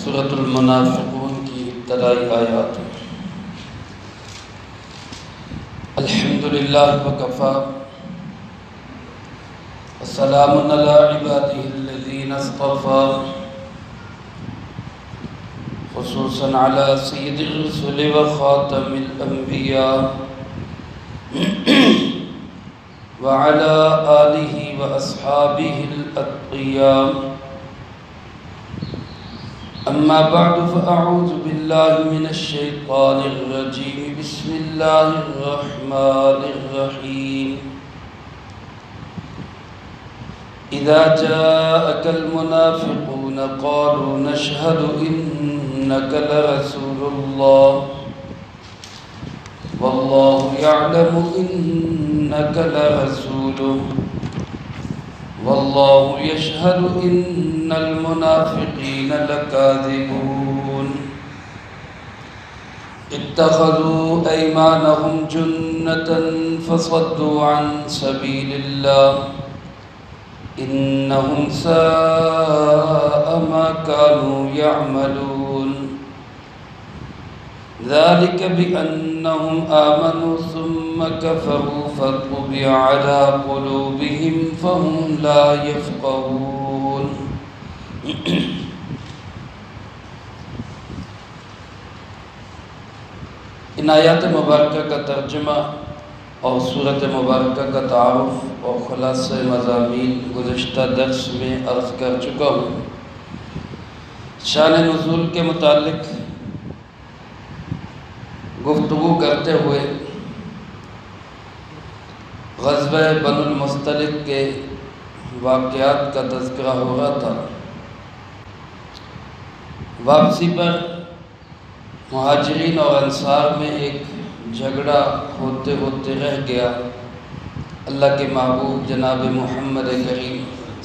سورۃ المنافقون کی ابتدائی آیات۔ الحمدللہ وکفی وسلام علی عبادہ الذین اصطفی، خصوصاً علی سید الرسل وخاتم الانبیاء وعلى آلہ واصحابہ الاتقیاء۔ اما بعد فاعوذ باللہ من الشیطان الرجیم، بسم اللہ الرحمن الرحیم۔ اذا جاءك المنافقون قالوا نشهد انك لرسول الله والله يعلم انك لرسوله والله يشهد ان المنافقين لكاذبون اتخذوا ايمانهم جنة فصدوا عن سبيل الله انهم ساء ما كانوا يعملون ذلك بأنهم آمنوا ثم كفروا فطبع على قلوبهم فهم لا يفقهون۔ ان آیات مبارکہ کا ترجمہ اور سورۃ مبارکہ کا تعارف اور خلاصہ مضامین گزشتہ درس میں عرض کر چکا ہوں۔ شان نزول کے متعلق گفتگو کرتے ہوئے غزوہ بنو المصطلق کے واقعات کا تذکرہ ہو رہا تھا۔ واپسی پر مہاجرین اور انصار میں ایک جھگڑا ہوتے ہوتے رہ گیا۔ اللہ کے محبوب جناب محمد کریم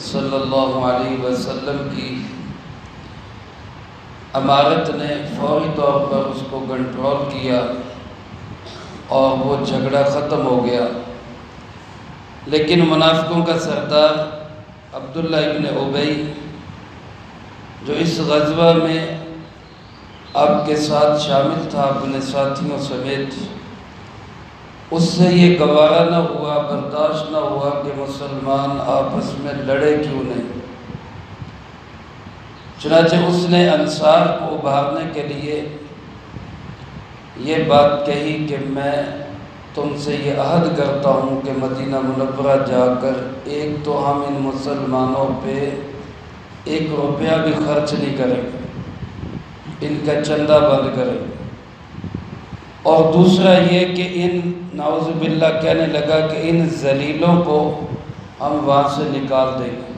صلی اللہ علیہ وسلم کی امارت نے فوری طور پر اس کو کنٹرول کیا اور وہ جھگڑا ختم ہو گیا، لیکن منافقوں کا سردار عبداللہ ابن ابی جو اس غزوہ میں آپ کے ساتھ شامل تھا اپنے ساتھیوں سمیت، اس سے یہ گوارا نہ ہوا، برداشت نہ ہوا کہ مسلمان آپس میں لڑے کیوں نہیں۔ چنانچہ اس نے انصار کو ابھارنے کے لیے یہ بات کہی کہ میں تم سے یہ عہد کرتا ہوں کہ مدینہ منورہ جا کر ایک تو ہم ان مسلمانوں پہ 1 روپیہ بھی خرچ نہیں کریں گے، ان کا چندہ بند کریں گے، اور دوسرا یہ کہ ان نعوذ باللہ کہنے لگا کہ ان ذلیلوں کو ہم وہاں سے نکال دیں گے۔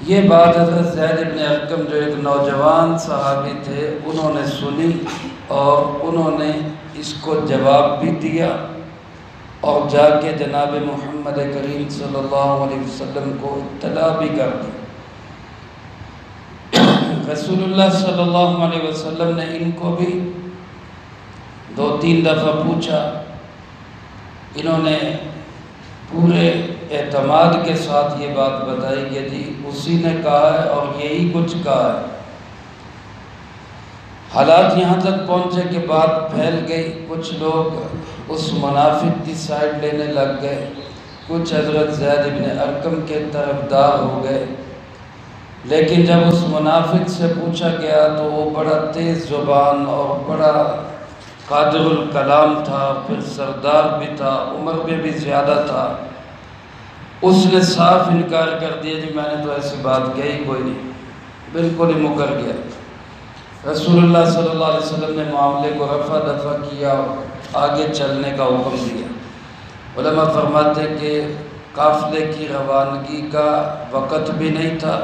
یہ بات حضرت زید بن ارقم جو ایک نوجوان صحابی تھے انہوں نے سنی اور انہوں نے اس کو جواب بھی دیا اور جا کے جناب محمد کریم صلی اللہ علیہ وسلم کو اطلاع بھی کر دی۔ رسول اللہ صلی اللہ علیہ وسلم نے ان کو بھی 2-3 دفعہ پوچھا، انہوں نے پورے اعتماد کے ساتھ یہ بات بتائی کہ جی اسی نے کہا ہے اور یہی کچھ کہا ہے۔ حالات یہاں تک پہنچے کہ بات پھیل گئی، کچھ لوگ اس منافق کی سائیڈ لینے لگ گئے، کچھ حضرت زید بن ارقم کے طرفدار ہو گئے، لیکن جب اس منافق سے پوچھا گیا تو وہ بڑا تیز زبان اور بڑا قادر الکلام تھا، پھر سردار بھی تھا، عمر میں بھی زیادہ تھا۔ اس نے صاف انکار کر دیا، جی میں نے تو ایسی بات کہی کوئی نہیں، بالکل ہی مکر گیا۔ رسول اللہ صلی اللہ علیہ وسلم نے معاملے کو رفع دفع کیا اور آگے چلنے کا حکم دیا۔ علماء فرماتے کہ قافلے کی روانگی کا وقت بھی نہیں تھا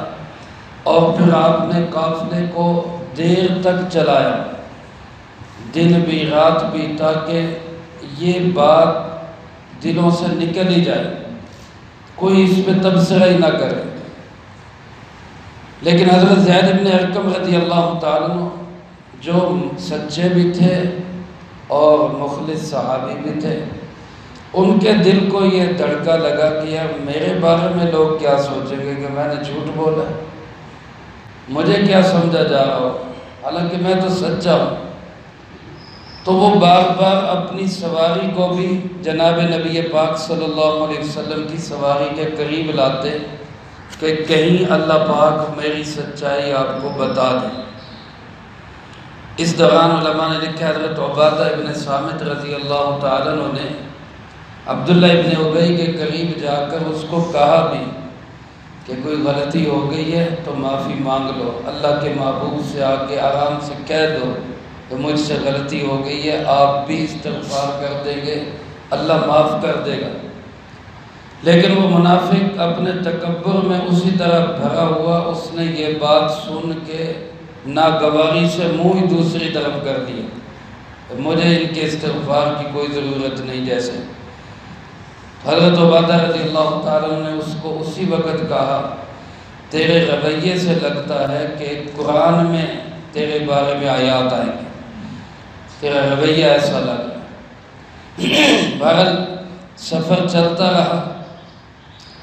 اور پھر آپ نے قافلے کو دیر تک چلایا، دن بھی رات بھی، تاکہ یہ بات دلوں سے نکل ہی جائے، کوئی اس پہ تبصرہ ہی نہ کرے۔ لیکن حضرت زید بن ارقم رضی اللہ تعالیٰ عنہ جو سچے بھی تھے اور مخلص صحابی بھی تھے، ان کے دل کو یہ دھڑکا لگا کہ یار میرے بارے میں لوگ کیا سوچیں گے کہ میں نے جھوٹ بولا۔ مجھے کیا سمجھا جا رہا ہو، حالانکہ میں تو سچا ہوں۔ تو وہ بار بار اپنی سواری کو بھی جناب نبی پاک صلی اللہ علیہ وسلم کی سواری کے قریب لاتے کہ کہیں اللہ پاک میری سچائی آپ کو بتا دے۔ اس دوران علماء نے لکھا حضرت عبادہ ابن صامت رضی اللہ تعالیٰ عنہ نے عبداللہ ابن ابی کے قریب جا کر اس کو کہا بھی کہ کوئی غلطی ہو گئی ہے تو معافی مانگ لو، اللہ کے محبوب سے آ کے آرام سے کہہ دو کہ مجھ سے غلطی ہو گئی ہے، آپ بھی استغفار کر دیں گے، اللہ معاف کر دے گا۔ لیکن وہ منافق اپنے تکبر میں اسی طرح بھرا ہوا، اس نے یہ بات سن کے ناگواری سے منہ ہی دوسری طرف کر دیا، مجھے ان کے استغفار کی کوئی ضرورت نہیں جیسے۔ حضرت عبادہ رضی اللہ تعالیٰ نے اس کو اسی وقت کہا، تیرے رویے سے لگتا ہے کہ قرآن میں تیرے بارے میں آیات آئیں گے، تیرا رویہ ایسا لگا۔ بہرحال سفر چلتا رہا۔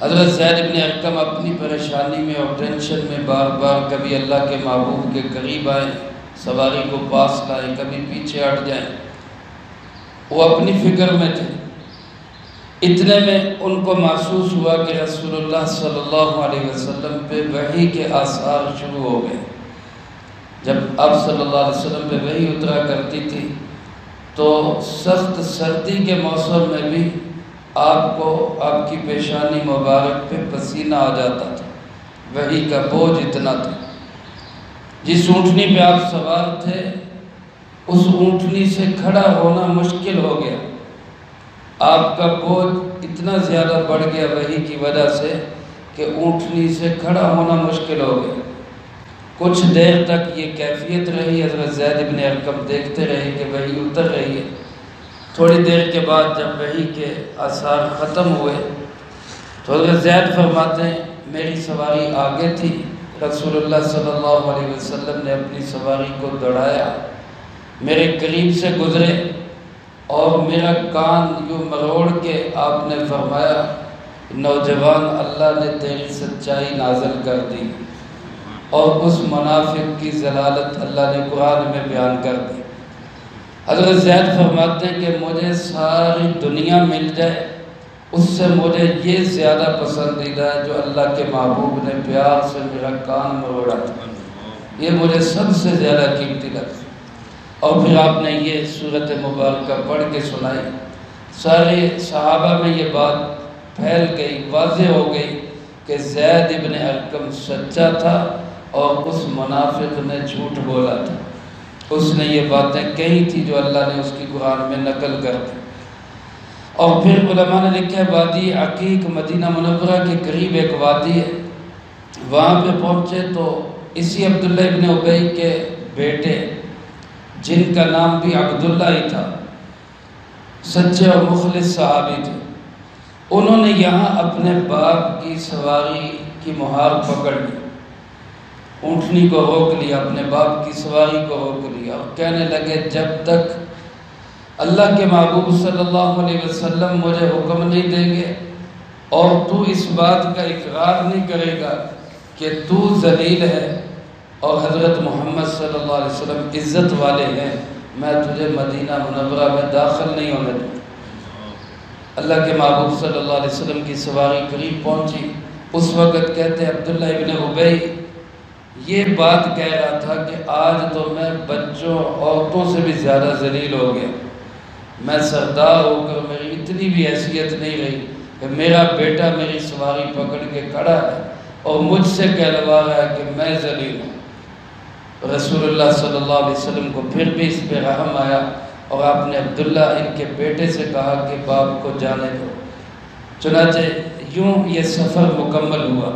حضرت زید بن ارقم اپنی پریشانی میں اور ٹینشن میں بار بار کبھی اللہ کے محبوب کے قریب آئیں، سواری کو پاس لائیں، کبھی پیچھے ہٹ جائیں، وہ اپنی فکر میں تھے۔ اتنے میں ان کو محسوس ہوا کہ رسول اللہ صلی اللہ علیہ وسلم پہ وحی کے آثار شروع ہو گئے۔ جب آپ صلی اللہ علیہ وسلم پہ وحی اترا کرتی تھی تو سخت سردی کے موسم میں بھی آپ کو آپ کی پیشانی مبارک پہ پسینہ آ جاتا تھا، وحی کا بوجھ اتنا تھا۔ جس اونٹنی پہ آپ سوار تھے اس اونٹنی سے کھڑا ہونا مشکل ہو گیا، آپ کا بوجھ اتنا زیادہ بڑھ گیا وحی کی وجہ سے کہ اونٹنی سے کھڑا ہونا مشکل ہو گیا۔ کچھ دیر تک یہ کیفیت رہی، حضرت زید بن ارقم دیکھتے رہے کہ وحی اتر رہی ہے۔ تھوڑی دیر کے بعد جب وحی کے آثار ختم ہوئے تو حضرت زید فرماتے ہیں میری سواری آگے تھی، رسول اللہ صلی اللہ علیہ وسلم نے اپنی سواری کو دوڑایا، میرے قریب سے گزرے اور میرا کان یوں مروڑ کے آپ نے فرمایا نوجوان، اللہ نے تیری سچائی نازل کر دی اور اس منافق کی ضلالت اللہ نے قرآن میں بیان کر دی۔ حضرت زید فرماتے ہیں کہ مجھے ساری دنیا مل جائے اس سے مجھے یہ زیادہ پسندیدہ ہے جو اللہ کے محبوب نے پیار سے میرا کان مروڑا تھا، یہ مجھے سب سے زیادہ قیمتی لگتا۔ اور پھر آپ نے یہ سورت مبارکہ پڑھ کے سنائی، سارے صحابہ میں یہ بات پھیل گئی، واضح ہو گئی کہ زید ابن ارقم سچا تھا اور اس منافق نے جھوٹ بولا تھا، اس نے یہ باتیں کہی تھی جو اللہ نے اس کی قرآن میں نقل کر دی۔ اور پھر علماء نے لکھا ہے وادی عقیق مدینہ منورہ کے قریب ایک وادی ہے، وہاں پہ پہنچے تو اسی عبداللہ ابن ابی کے بیٹے جن کا نام بھی عبداللہ ہی تھا، سچے اور مخلص صحابی تھے، انہوں نے یہاں اپنے باپ کی سواری کی مہار پکڑ لی، اونٹنی کو روک لیا، اپنے باپ کی سواری کو روک لیا اور کہنے لگے جب تک اللہ کے محبوب صلی اللہ علیہ وسلم مجھے حکم نہیں دیں گے اور تو اس بات کا اقرار نہیں کرے گا کہ تو ذلیل ہے اور حضرت محمد صلی اللہ علیہ وسلم عزت والے ہیں، میں تجھے مدینہ منورہ میں داخل نہیں ہونے دوں۔ اللہ کے محبوب صلی اللہ علیہ وسلم کی سواری قریب پہنچی، اس وقت کہتے ہیں عبداللہ ابن ابی یہ بات کہہ رہا تھا کہ آج تو میں بچوں عورتوں سے بھی زیادہ ذلیل ہو گیا، میں سردار ہو کر میری اتنی بھی حیثیت نہیں رہی کہ میرا بیٹا میری سواری پکڑ کے کھڑا ہے اور مجھ سے کہلوا رہا ہے کہ میں ذلیل ہوں۔ رسول اللہ صلی اللہ علیہ وسلم کو پھر بھی اس پہ رحم آیا اور آپ نے عبداللہ ان کے بیٹے سے کہا کہ باپ کو جانے دو۔ چنانچہ یوں یہ سفر مکمل ہوا۔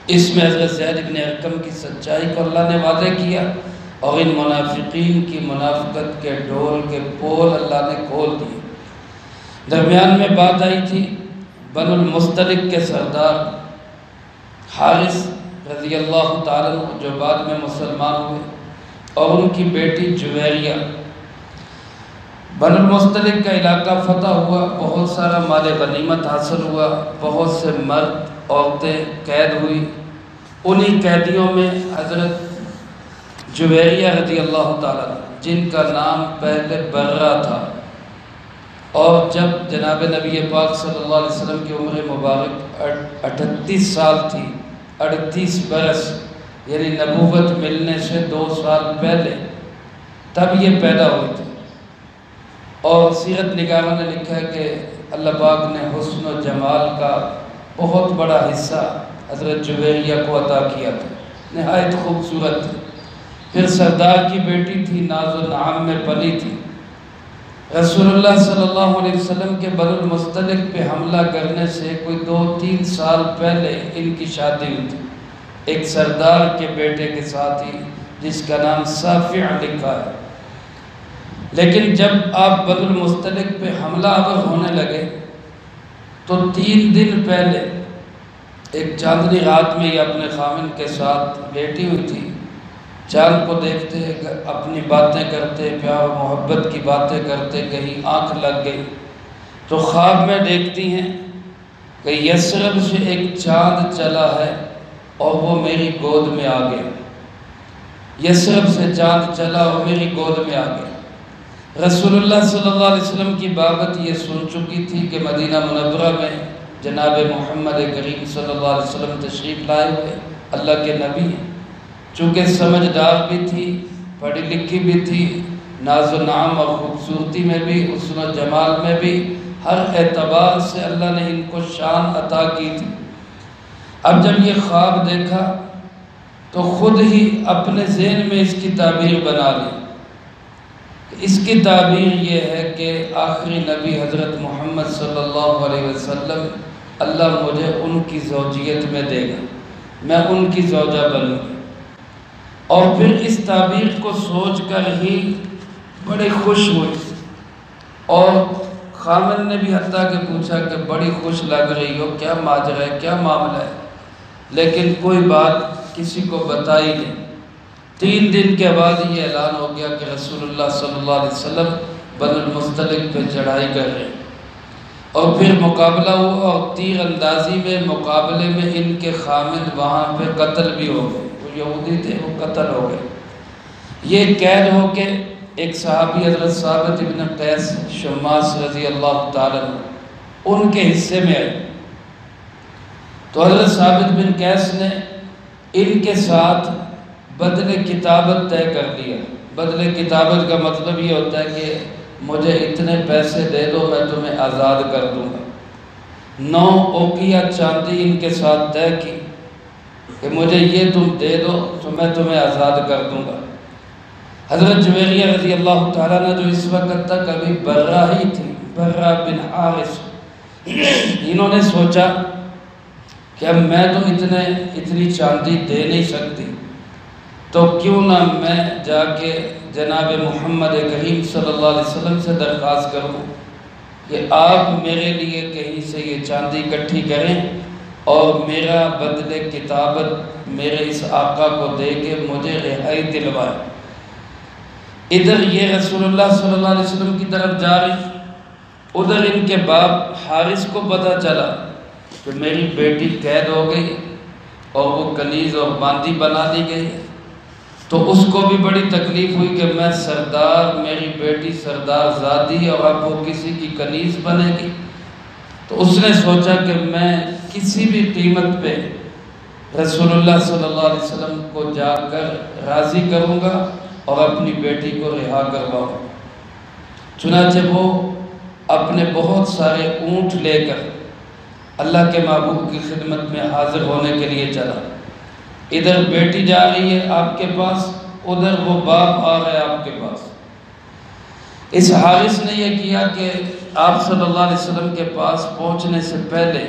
اس میں حضرت زید بن ارقم کی سچائی کو اللہ نے واضح کیا اور ان منافقین کی منافقت کے ڈول کے پول اللہ نے کھول دیے۔ درمیان میں بات آئی تھی بنو المستلق کے سردار حارث رضی اللہ تعالیٰ عنہ جو بعد میں مسلمان ہوئے اور ان کی بیٹی جویریہ۔ بنو المستلق کا علاقہ فتح ہوا، بہت سارا مال غنیمت حاصل ہوا، بہت سے مرد عورتیں قید ہوئی، انہی قیدیوں میں حضرت جویریہ رضی اللہ تعالیٰ جن کا نام پہلے برہ تھا، اور جب جناب نبی پاک صلی اللہ علیہ وسلم کی عمر مبارک 38 سال تھی، 38 برس، یعنی نبوت ملنے سے 2 سال پہلے، تب یہ پیدا ہوئی تھی۔ اور سیرت نگاروں نے لکھا ہے کہ اللہ پاک نے حسن و جمال کا بہت بڑا حصہ حضرت جویریہ کو عطا کیا تھا، نہایت خوبصورت تھی۔ پھر سردار کی بیٹی تھی، ناز و نعام میں پلی تھی۔ رسول اللہ صلی اللہ علیہ وسلم کے بنو المصطلق پہ حملہ کرنے سے کوئی 2-3 سال پہلے ان کی شادی ہوئی تھی، ایک سردار کے بیٹے کے ساتھ ہی، جس کا نام صافع لکھا ہے۔ لیکن جب آپ بنو المصطلق پہ حملہ آور ہونے لگے تو 3 دن پہلے ایک چاندنی رات میں یہ اپنے خامن کے ساتھ لیٹی ہوئی تھی، چاند کو دیکھتے اپنی باتیں کرتے، پیار و محبت کی باتیں کرتے، کہیں آنکھ لگ گئی تو خواب میں دیکھتی ہیں کہ یثرب سے ایک چاند چلا ہے اور وہ میری گود میں آ گیا۔ یثرب سے چاند چلا اور میری گود میں آ گیا۔ رسول اللہ صلی اللہ علیہ وسلم کی بابت یہ سن چکی تھی کہ مدینہ منورہ میں جناب محمد کریم صلی اللہ علیہ وسلم تشریف لائے ہوئے، اللہ کے نبی ہیں۔ چونکہ سمجھدار بھی تھی، پڑھی لکھی بھی تھی، ناز و نعام اور خوبصورتی میں بھی، حسن و جمال میں بھی، ہر اعتبار سے اللہ نے ان کو شان عطا کی تھی۔ اب جب یہ خواب دیکھا تو خود ہی اپنے ذہن میں اس کی تعبیر بنا لی۔ اس کی تعبیر یہ ہے کہ آخری نبی حضرت محمد صلی اللہ علیہ وسلم، اللہ مجھے ان کی زوجیت میں دے گا، میں ان کی زوجہ بنوں گی۔ اور پھر اس تعبیر کو سوچ کر ہی بڑے خوش ہوئی، اور خامن نے بھی حتیٰ کہ پوچھا کہ بڑی خوش لگ رہی ہو، کیا ماجرا ہے، کیا معاملہ ہے؟ لیکن کوئی بات کسی کو بتائی نہیں۔ 3 دن کے بعد یہ اعلان ہو گیا کہ رسول اللہ صلی اللہ علیہ وسلم بنو المصطلق پہ چڑھائی کر رہے ہیں، اور پھر مقابلہ ہوا، اور تیر اندازی میں مقابلے میں ان کے خامن وہاں پہ قتل بھی ہو گئے، وہ یہودی تھے، وہ قتل ہو گئے۔ یہ قید ہو کے ایک صحابی حضرت ثابت بن قیس شماس رضی اللہ تعالیٰ ان کے حصے میں آئے، تو حضرت ثابت بن قیس نے ان کے ساتھ بدلے کتابت طے کر لیا۔ بدلے کتابت کا مطلب یہ ہوتا ہے کہ مجھے اتنے پیسے دے دو، میں تمہیں آزاد کر دوں گا۔ 9 اوقیہ چاندی ان کے ساتھ طے کی کہ مجھے یہ تم دے دو تو میں تمہیں آزاد کر دوں گا۔ حضرت جویریہ رضی اللہ تعالیٰ نے جو اس وقت تک ابھی برہ ہی تھی، برہ بن حارث، انہوں نے سوچا کہ اب میں تو اتنی چاندی دے نہیں سکتی، تو کیوں نہ میں جا کے جناب محمد کریم صلی اللہ علیہ وسلم سے درخواست کروں کہ آپ میرے لیے کہیں سے یہ چاندی اکٹھی کریں اور میرا بدلے کتابت میرے اس آقا کو دے کے مجھے رہائی دلوائے۔ ادھر یہ رسول اللہ صلی اللہ علیہ وسلم کی طرف جا رہی، ادھر ان کے باپ حارث کو پتہ چلا کہ میری بیٹی قید ہو گئی اور وہ کنیز اور باندی بنا دی گئی، تو اس کو بھی بڑی تکلیف ہوئی کہ میں سردار، میری بیٹی سردار زادی، اور اب وہ کسی کی کنیز بنے گی۔ تو اس نے سوچا کہ میں کسی بھی قیمت پہ رسول اللہ صلی اللہ علیہ وسلم کو جا کر راضی کروں گا اور اپنی بیٹی کو رہا کرواؤں۔ چنانچہ وہ اپنے بہت سارے اونٹ لے کر اللہ کے محبوب کی خدمت میں حاضر ہونے کے لیے چلا۔ ادھر بیٹی جا رہی ہے آپ کے پاس، ادھر وہ باپ آ رہا ہے آپ کے پاس۔ اس حارث نے یہ کیا کہ آپ صلی اللہ علیہ وسلم کے پاس پہنچنے سے پہلے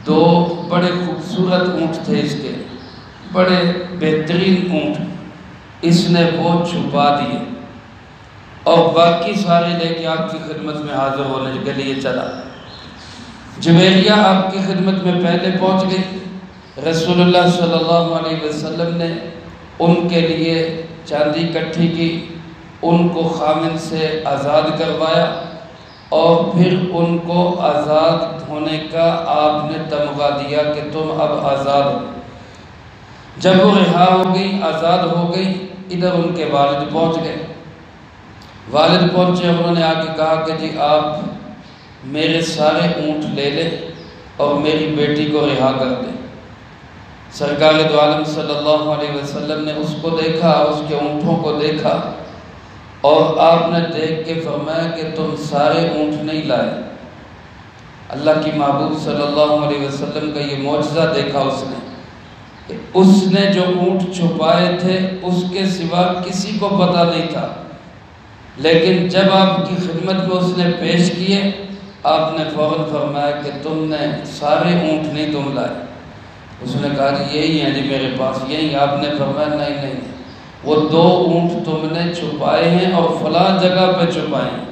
2 بڑے خوبصورت اونٹ تھے اس کے، بڑے بہترین اونٹ، اس نے وہ چھپا دیے اور باقی سارے لے کے آپ کی خدمت میں حاضر ہونے کے لیے چلا۔ جویریہ آپ کی خدمت میں پہلے پہنچ گئی۔ رسول اللہ صلی اللہ علیہ وسلم نے ان کے لیے چاندی اکٹھی کی، ان کو خامن سے آزاد کروایا، اور پھر ان کو آزاد ہونے کا آپ نے تمغہ دیا کہ تم اب آزاد ہو۔ جب وہ رہا ہو گئی، آزاد ہو گئی، ادھر ان کے والد پہنچ گئے۔ والد پہنچے، انہوں نے آ کے کہا کہ جی آپ میرے سارے اونٹ لے لیں اور میری بیٹی کو رہا کر دیں۔ سرکار دو عالم صلی اللہ علیہ وسلم نے اس کو دیکھا، اس کے اونٹوں کو دیکھا، اور آپ نے دیکھ کے فرمایا کہ تم سارے اونٹ نہیں لائے۔ اللہ کی محبوب صلی اللہ علیہ وسلم کا یہ معجزہ دیکھا اس نے کہ اس نے جو اونٹ چھپائے تھے اس کے سوا کسی کو پتہ نہیں تھا، لیکن جب آپ کی خدمت میں اس نے پیش کیے، آپ نے فوراً فرمایا کہ تم نے سارے اونٹ نہیں تم لائے۔ اس نے کہا کہ یہی ہیں جی میرے پاس، یہی۔ آپ نے فرمایا نہیں، وہ 2 اونٹ تم نے چھپائے ہیں اور فلاں جگہ پہ چھپائے ہیں۔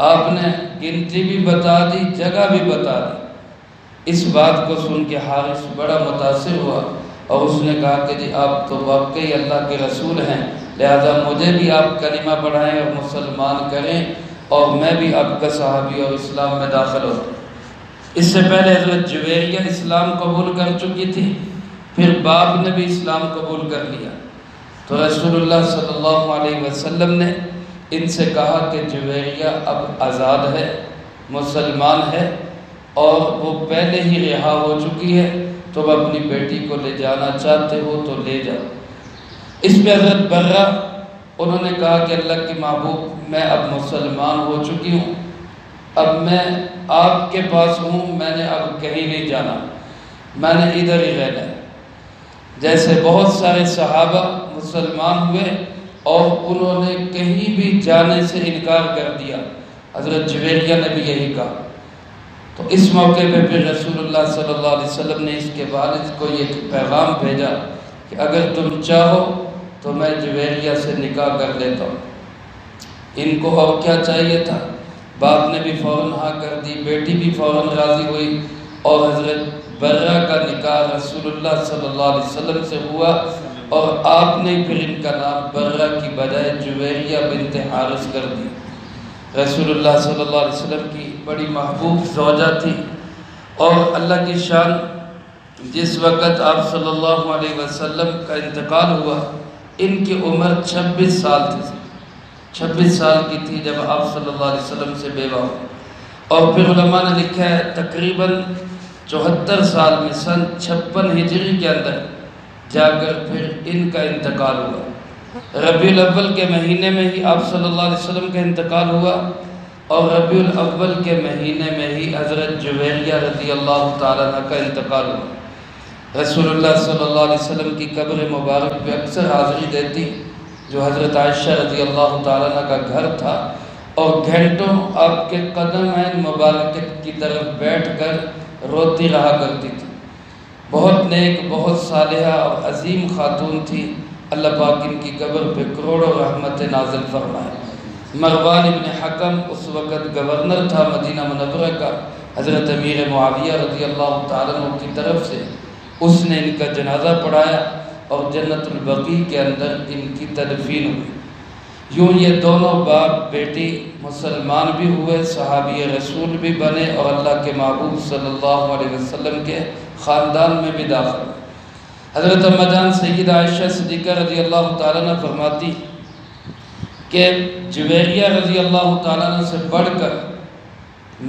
آپ نے گنتی بھی بتا دی، جگہ بھی بتا دی۔ اس بات کو سن کے حارث بڑا متاثر ہوا اور اس نے کہا کہ جی آپ تو واقعی اللہ کے رسول ہیں، لہذا مجھے بھی آپ کلمہ پڑھائیں اور مسلمان کریں، اور میں بھی آپ کا صحابی اور اسلام میں داخل ہوں۔ اس سے پہلے حضرت جویریہ اسلام قبول کر چکی تھی، پھر باپ نے بھی اسلام قبول کر لیا۔ تو رسول اللہ صلی اللہ علیہ وسلم نے ان سے کہا کہ جویریہ اب آزاد ہے، مسلمان ہے، اور وہ پہلے ہی رہا ہو چکی ہے، تو اپنی بیٹی کو لے جانا چاہتے ہو تو لے جاؤ۔ اس پہ حضرت برہ انہوں نے کہا کہ اللہ کی محبوب میں اب مسلمان ہو چکی ہوں، اب میں آپ کے پاس ہوں، میں نے اب کہیں نہیں جانا، میں نے ادھر ہی رہنا ہے۔ جیسے بہت سارے صحابہ مسلمان ہوئے اور انہوں نے کہیں بھی جانے سے انکار کر دیا، حضرت جویریہ نے بھی یہی کہا۔ تو اس موقع پہ پھر رسول اللہ صلی اللہ علیہ وسلم نے اس کے والد کو یہ پیغام بھیجا کہ اگر تم چاہو تو میں جویریہ سے نکاح کر لیتا ہوں۔ ان کو اور کیا چاہیے تھا، باپ نے بھی فوراً ہاں کر دی، بیٹی بھی فوراً راضی ہوئی، اور حضرت برہ کا نکاح رسول اللہ صلی اللہ علیہ وسلم سے ہوا، اور آپ نے پھر ان کا نام برہ کی بجائے جویریہ بنت حارث کر دی۔ رسول اللہ صلی اللہ علیہ وسلم کی بڑی محبوب زوجہ تھی، اور اللہ کی شان، جس وقت آپ صلی اللہ علیہ وسلم کا انتقال ہوا ان کی عمر 26 سال تھی، 26 سال کی تھی جب آپ صلی اللہ علیہ وسلم سے بیوہ ہوئے، اور پھر علماء نے لکھا ہے تقریباً 74 سال میں سن 56 ہجری کے اندر جا کر پھر ان کا انتقال ہوا۔ ربیع الاول کے مہینے میں ہی آپ صلی اللہ علیہ وسلم کا انتقال ہوا، اور ربیع الاول کے مہینے میں ہی حضرت جویریہ رضی اللہ تعالیٰ عنہ کا انتقال ہوا۔ رسول اللہ صلی اللہ علیہ وسلم کی قبر مبارک پہ اکثر حاضری دیتی، جو حضرت عائشہ رضی اللہ تعالیٰ عنہ کا گھر تھا، اور گھنٹوں آپ کے قدم مبارک کی طرف بیٹھ کر روتی رہا کرتی تھی۔ بہت نیک، بہت صالحہ اور عظیم خاتون تھی، اللہ پاک ان کی قبر پہ کروڑوں رحمت نازل فرمائے۔ مروان ابن حکم اس وقت گورنر تھا مدینہ منورہ کا، حضرت امیر معاویہ رضی اللہ تعالیٰ عنہ کی طرف سے اس نے ان کا جنازہ پڑھایا، اور جنت البقیع کے اندر ان کی تدفین ہوئی۔ یوں یہ دونوں باپ بیٹی مسلمان بھی ہوئے، صحابی رسول بھی بنے، اور اللہ کے محبوب صلی اللہ علیہ وسلم کے خاندان میں بھی داخل ہوئے۔ حضرت اماں جان سیدہ عائشہ صدیقہ رضی اللہ تعالیٰ عنہ فرماتی کہ جویریہ رضی اللہ تعالیٰ عنہ سے بڑھ کر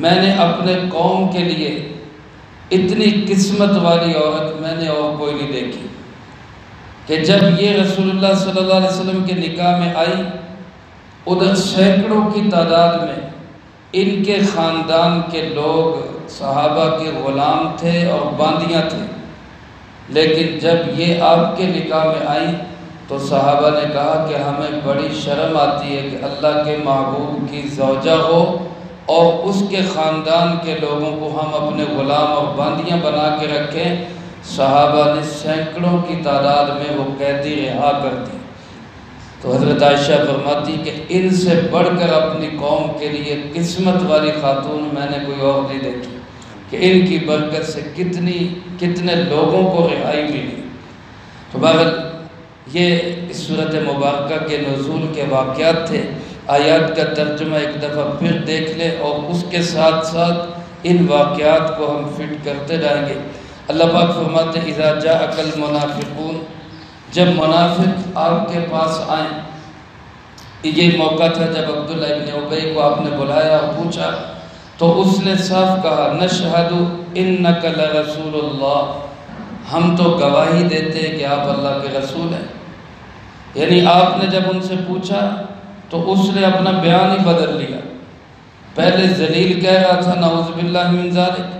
میں نے اپنے قوم کے لیے اتنی قسمت والی عورت میں نے اور کوئی نہیں دیکھی، کہ جب یہ رسول اللہ صلی اللہ علیہ وسلم کے نکاح میں آئی، ادھر سینکڑوں کی تعداد میں ان کے خاندان کے لوگ صحابہ کے غلام تھے اور باندیاں تھے، لیکن جب یہ آپ کے نکاح میں آئی تو صحابہ نے کہا کہ ہمیں بڑی شرم آتی ہے کہ اللہ کے محبوب کی زوجہ ہو اور اس کے خاندان کے لوگوں کو ہم اپنے غلام اور باندیاں بنا کے رکھیں۔ صحابہ نے سینکڑوں کی تعداد میں وہ قیدی رہا کر دی۔ تو حضرت عائشہ فرماتی کہ ان سے بڑھ کر اپنی قوم کے لیے قسمت والی خاتون میں نے کوئی اور نہیں دیکھی، کہ ان کی برکت سے کتنے لوگوں کو رہائی ملی۔ تو بہرحال یہ اس صورت مبارکہ کے نزول کے واقعات تھے۔ آیات کا ترجمہ ایک دفعہ پھر دیکھ لیں، اور اس کے ساتھ ساتھ ان واقعات کو ہم فٹ کرتے جائیں گے۔ اللہ پاک فرماتے ہیں اذا جاءک المنافقون، جب منافق آپ کے پاس آئیں. یہ موقع تھا جب عبداللہ ابن ابی کو آپ نے بلایا اور پوچھا تو اس نے صاف کہا نشہد انک لرسول اللہ، ہم تو گواہی دیتے ہیں کہ آپ اللہ کے رسول ہیں. یعنی آپ نے جب ان سے پوچھا تو اس نے اپنا بیان ہی بدل لیا. پہلے ذلیل کہہ رہا تھا نعوذ باللہ من ذالک،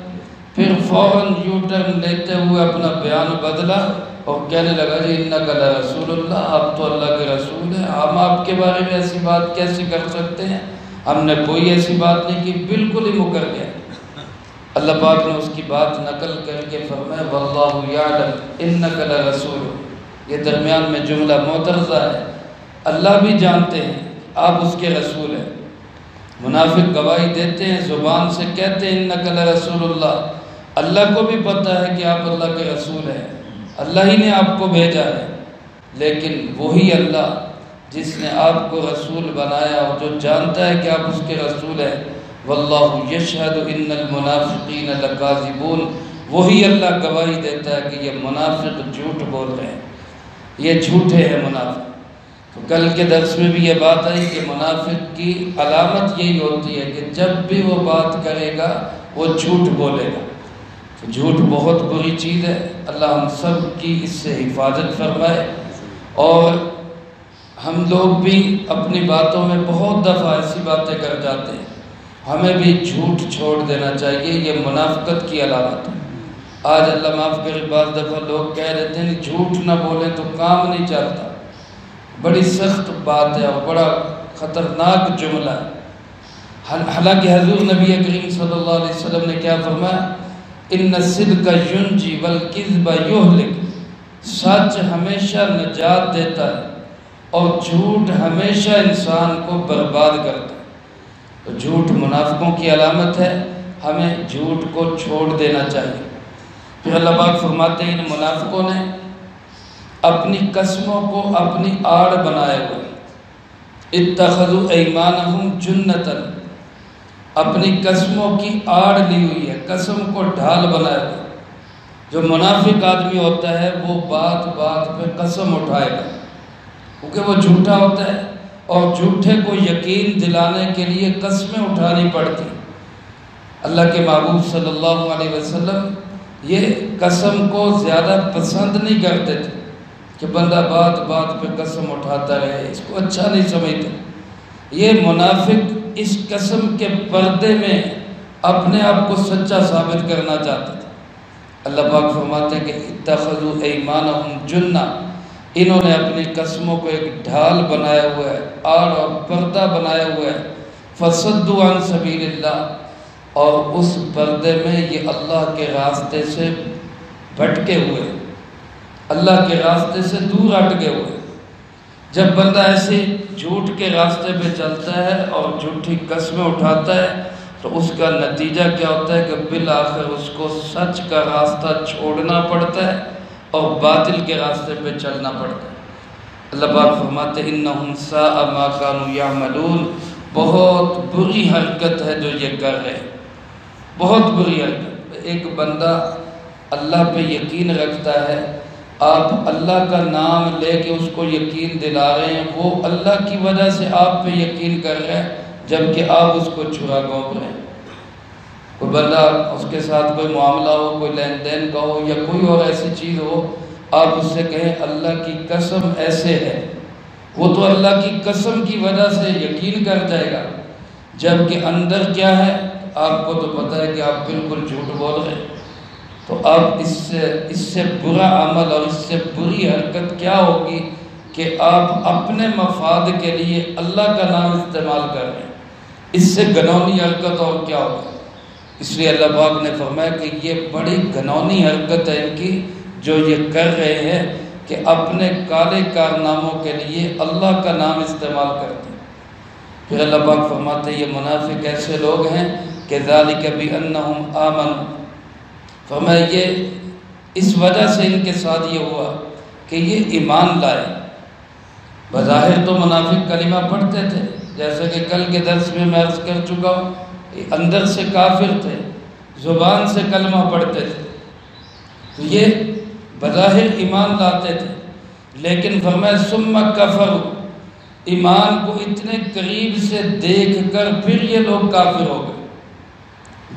پھر فوراً یو ٹرن لیتے ہوئے اپنا بیان بدلا اور کہنے لگا جی انک لرسول اللہ، آپ تو اللہ کے رسول ہیں، ہم آپ کے بارے میں ایسی بات کیسے کر سکتے ہیں، ہم نے کوئی ایسی بات نہیں کی. بالکل ہی مکر گیا. اللہ پاک نے اس کی بات نقل کر کے فرمایا واللہ یعلم انک لرسول. یہ درمیان میں جملہ معترضہ ہے. اللہ بھی جانتے ہیں آپ اس کے رسول ہیں. منافق گواہی دیتے ہیں، زبان سے کہتے ہیں انک لرسول اللہ، اللہ کو بھی پتہ ہے کہ آپ اللہ کے رسول ہیں، اللہ ہی نے آپ کو بھیجا ہے. لیکن وہی اللہ جس نے آپ کو رسول بنایا اور جو جانتا ہے کہ آپ اس کے رسول ہیں، واللہ یشہد ان المنافقین لکاذبون، وہی اللہ گواہی دیتا ہے کہ یہ منافق جھوٹ بول رہے ہیں، یہ جھوٹے ہیں منافق. تو کل کے درس میں بھی یہ بات آئی کہ منافق کی علامت یہی ہوتی ہے کہ جب بھی وہ بات کرے گا وہ جھوٹ بولے گا. تو جھوٹ بہت بری چیز ہے. اللہ ہم سب کی اس سے حفاظت فرمائے. اور ہم لوگ بھی اپنی باتوں میں بہت دفعہ ایسی باتیں کر جاتے ہیں، ہمیں بھی جھوٹ چھوڑ دینا چاہیے. یہ منافقت کی علامت ہے. آج اللہ معاف کرے بعض دفعہ لوگ کہہ رہتے ہیں جھوٹ نہ بولیں تو کام نہیں چلتا. بڑی سخت بات ہے اور بڑا خطرناک جملہ ہے. حالانکہ حضور نبی کریم صلی اللہ علیہ وسلم نے کیا فرمایا، ان الصدق ینجی والکذب یہلک. سچ ہمیشہ نجات دیتا ہے اور جھوٹ ہمیشہ انسان کو برباد کرتا ہے. تو جھوٹ منافقوں کی علامت ہے، ہمیں جھوٹ کو چھوڑ دینا چاہیے. پھر اللہ پاک فرماتے ہیں ان منافقوں نے اپنی قسموں کو اپنی آڑ بنائے ہوئے، اتخذوا ایمانہم جنتا، اپنی قسموں کی آڑ لی ہوئی ہے، قسم کو ڈھال بنائے ہوئے. جو منافق آدمی ہوتا ہے وہ بات بات پہ قسم اٹھائے گا کیونکہ وہ جھوٹا ہوتا ہے اور جھوٹے کو یقین دلانے کے لیے قسمیں اٹھانی پڑتی. اللہ کے محبوب صلی اللہ علیہ وسلم یہ قسم کو زیادہ پسند نہیں کرتے تھے کہ بندہ بات بات پہ قسم اٹھاتا رہے، اس کو اچھا نہیں سمجھتے. یہ منافق اس قسم کے پردے میں اپنے آپ کو سچا ثابت کرنا چاہتے تھے. اللہ پاک فرماتے ہیں کہ اتخذوا ایمانہم جنہ، انہوں نے اپنی قسموں کو ایک ڈھال بنایا ہوا ہے، آڑ اور پردہ بنایا ہوا ہے. فصدوا عن سبیل اللہ، اور اس پردے میں یہ اللہ کے راستے سے بھٹکے ہوئے، اللہ کے راستے سے دور ہٹ گئے ہوئے. جب بندہ ایسے جھوٹ کے راستے پہ چلتا ہے اور جھوٹی قسمیں اٹھاتا ہے تو اس کا نتیجہ کیا ہوتا ہے کہ بالآخر اس کو سچ کا راستہ چھوڑنا پڑتا ہے اور باطل کے راستے پہ چلنا پڑتا ہے. اللہ پاک فرماتے ہیں انہم ساء ما کانوا یعملون، بہت بری حرکت ہے جو یہ کر رہے ہیں، بہت بری حرکت. ایک بندہ اللہ پہ یقین رکھتا ہے، آپ اللہ کا نام لے کے اس کو یقین دلا رہے ہیں، وہ اللہ کی وجہ سے آپ پہ یقین کر رہے ہیں جبکہ آپ اس کو چھرا گھونپ رہے ہیں. کوئی بندہ اس کے ساتھ کوئی معاملہ ہو، کوئی لین دین کا ہو یا کوئی اور ایسی چیز ہو، آپ اس سے کہیں اللہ کی قسم ایسے ہے، وہ تو اللہ کی قسم کی وجہ سے یقین کر جائے گا، جبکہ اندر کیا ہے آپ کو تو پتہ ہے کہ آپ بالکل جھوٹ بول رہے ہیں. تو اب اس سے برا عمل اور اس سے بری حرکت کیا ہوگی کہ آپ اپنے مفاد کے لیے اللہ کا نام استعمال کر رہے ہیں. اس سے گھنونی حرکت اور کیا ہوگا. اس لیے اللہ پاک نے فرمایا کہ یہ بڑی گھنونی حرکت ہے ان کی جو یہ کر رہے ہیں کہ اپنے کالے کارناموں کے لیے اللہ کا نام استعمال کرتے ہیں. پھر اللہ پاک فرماتے ہیں یہ منافق ایسے لوگ ہیں کہ ذالک بأنہم آمنوا، فرمایا یہ اس وجہ سے ان کے ساتھ یہ ہوا کہ یہ ایمان لائے. بظاہر تو منافق کلمہ پڑھتے تھے، جیسے کہ کل کے درس میں عرض کر چکا ہوں، اندر سے کافر تھے، زبان سے کلمہ پڑھتے تھے، تو یہ بظاہر ایمان لاتے تھے، لیکن فرمایا ثم کفروا، ایمان کو اتنے قریب سے دیکھ کر پھر یہ لوگ کافر ہو گئے،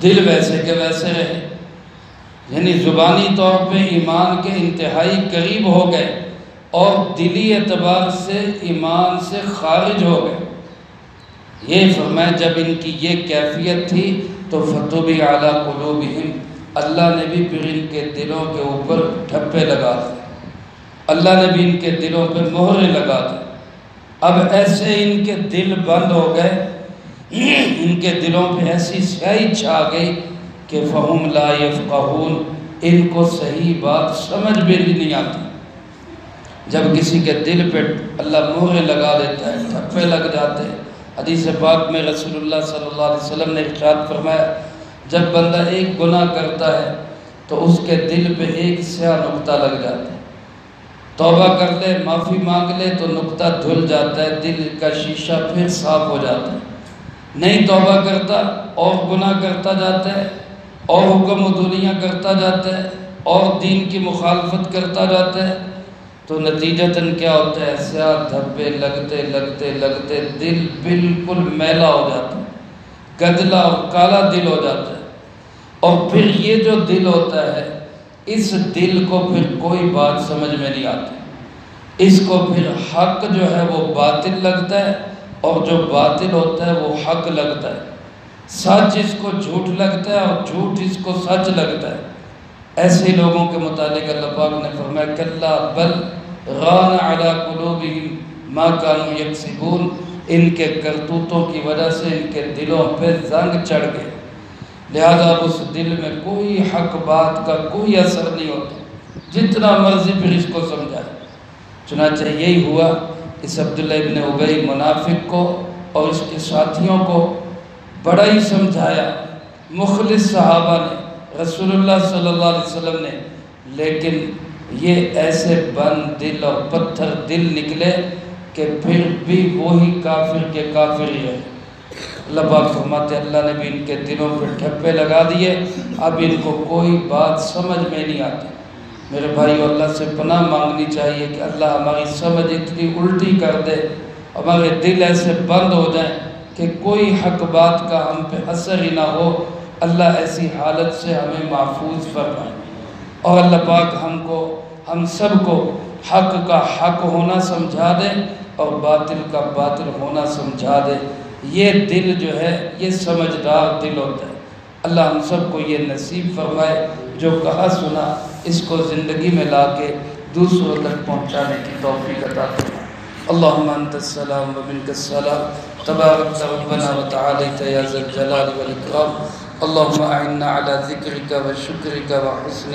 دل ویسے کے ویسے رہے، یعنی زبانی طور پہ ایمان کے انتہائی قریب ہو گئے اور دلی اعتبار سے ایمان سے خارج ہو گئے۔ یہ فرمایا جب ان کی یہ کیفیت تھی تو فَطُبِعَ عَلَىٰ قُلُوبِهِمْ، اللہ نے بھی پھر ان کے دلوں کے اوپر ٹھپے لگا دیے، اللہ نے بھی ان کے دلوں پہ مہرے لگا دی۔ اب ایسے ان کے دل بند ہو گئے، ان کے دلوں پہ ایسی سیاہی چھا گئی کہ فَهُمْ لَا يَفْقَهُونَ، ان کو صحیح بات سمجھ بھی نہیں آتی۔ جب کسی کے دل پہ اللہ مہرے لگا دیتا ہے، ٹھپے لگ جاتے ہیں۔ حدیث پاک میں رسول اللہ صلی اللہ علیہ وسلم نے ارشاد فرمایا جب بندہ ایک گناہ کرتا ہے تو اس کے دل پہ ایک سیاہ نقطہ لگ جاتا ہے، توبہ کر لے، معافی مانگ لے تو نقطہ دھل جاتا ہے، دل کا شیشہ پھر صاف ہو جاتا ہے۔ نہیں توبہ کرتا اور گناہ کرتا جاتا ہے اور حکم و دنیا کرتا جاتا ہے اور دین کی مخالفت کرتا جاتا ہے تو نتیجتاً کیا ہوتا ہے؟ سیاہ دھبے لگتے لگتے لگتے دل بالکل میلا ہو جاتا ہے، گدلا اور کالا دل ہو جاتا ہے۔ اور پھر یہ جو دل ہوتا ہے، اس دل کو پھر کوئی بات سمجھ میں نہیں آتی، اس کو پھر حق جو ہے وہ باطل لگتا ہے اور جو باطل ہوتا ہے وہ حق لگتا ہے، سچ اس کو جھوٹ لگتا ہے اور جھوٹ اس کو سچ لگتا ہے۔ ایسے لوگوں کے متعلق اللہ پاک نے فرمایا کلا بل ران علی قلوبہم ما کانوا یکسبون، ان کے کرتوتوں کی وجہ سے ان کے دلوں پہ زنگ چڑھ گئے، لہذا اس دل میں کوئی حق بات کا کوئی اثر نہیں ہوتا، جتنا مرضی پھر اس کو سمجھائے۔ چنانچہ یہی ہوا اس عبداللہ ابن ابی منافق کو اور اس کے ساتھیوں کو بڑا ہی سمجھایا مخلص صحابہ نے، رسول اللہ صلی اللہ علیہ وسلم نے، لیکن یہ ایسے بند دل اور پتھر دل نکلے کہ پھر بھی وہی کافر کے کافر ہی رہے۔ اللہ پاک فرماتے اللہ نے بھی ان کے دلوں پہ ٹھپے لگا دیے، اب ان کو کوئی بات سمجھ میں نہیں آتی۔ میرے بھائیو، اللہ سے پناہ مانگنی چاہیے کہ اللہ ہماری سمجھ اتنی الٹی کر دے، ہمارے دل ایسے بند ہو جائیں کہ کوئی حق بات کا ہم پہ اثر ہی نہ ہو۔ اللہ ایسی حالت سے ہمیں محفوظ فرمائے اور اللہ پاک ہم سب کو حق کا حق ہونا سمجھا دے اور باطل کا باطل ہونا سمجھا دے۔ یہ دل جو ہے یہ سمجھدار دل ہوتا ہے۔ اللہ ہم سب کو یہ نصیب فرمائے، جو کہا سنا اس کو زندگی میں لا کے دوسروں تک پہنچانے کی توفیق عطا فرمائے۔ اللہم انت السلام و منک السلام، تبارک ربنا و تعالیت یا ذا الجلال والاکرام۔ اللہم اعنا علی ذکرک و شکرک و حسن